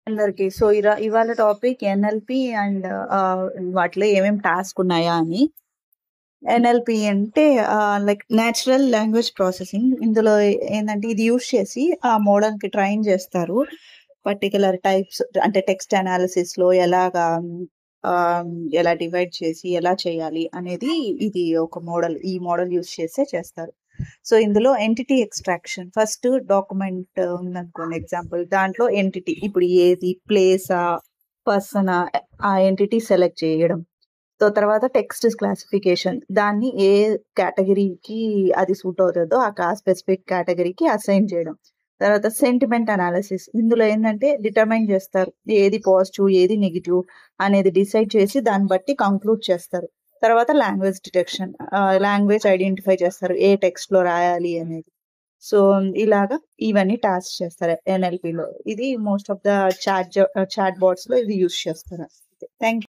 అందరికి. సో, ఇవాళ topic NLP and వాటిలో ఏమేం టాస్క్ ఉన్నాయా అని. ఎన్ఎల్‌పి అంటే లైక్ నేచురల్ లాంగ్వేజ్ ప్రాసెసింగ్. ఇందులో ఏందంటే ఇది యూజ్ చేసి ఆ మోడల్‌కి ట్రైన్ చేస్తారు. పర్టిక్యులర్ టైప్స్ అంటే టెక్స్ట్ అనాలిసిస్‌లో ఎలాగా ఆహ్, ఎలా డివైడ్ చేసి ఎలా చేయాలి అనేది ఇది ఒక మోడల్. ఈ మోడల్ యూజ్ చేసే చేస్తారు. సో, ఇందులో ఎంటిటీ ఎక్స్ట్రాక్షన్ ఫస్ట్ డాక్యుమెంట్ ఉందనుకోండి ఎగ్జాంపుల్. దాంట్లో ఎంటిటీ ఇప్పుడు ఏది ప్లేసా, పర్సనా ఆ ఎంటిటీ సెలెక్ట్ చేయడం. సో, తర్వాత టెక్స్ట్ క్లాసిఫికేషన్ దాన్ని ఏ కేటగిరీకి అది సూట్ అవుతదో స్పెసిఫిక్ కేటగిరీకి అసైన్ చేయడం. తర్వాత సెంటిమెంట్ అనాలిసిస్ ఇందులో ఏందంటే డిటర్మైన్ చేస్తారు. ఏది పాజిటివ్, ఏది నెగెటివ్ అనేది డిసైడ్ చేసి దాన్ని బట్టి కంక్లూడ్ చేస్తారు. తర్వాత లాంగ్వేజ్ డిటెక్షన్ లాంగ్వేజ్ ఐడెంటిఫై చేస్తారు. ఏ టెక్స్ట్‌లో రాయాలి అనేది. సో, ఇలాగా ఇవన్నీ టాస్క్ చేస్తారు ఎన్ఎల్‌పిలో. ఇది మోస్ట్ ఆఫ్ ద చాట్ బాట్స్‌లో ఇది యూజ్ చేస్తారు. థాంక్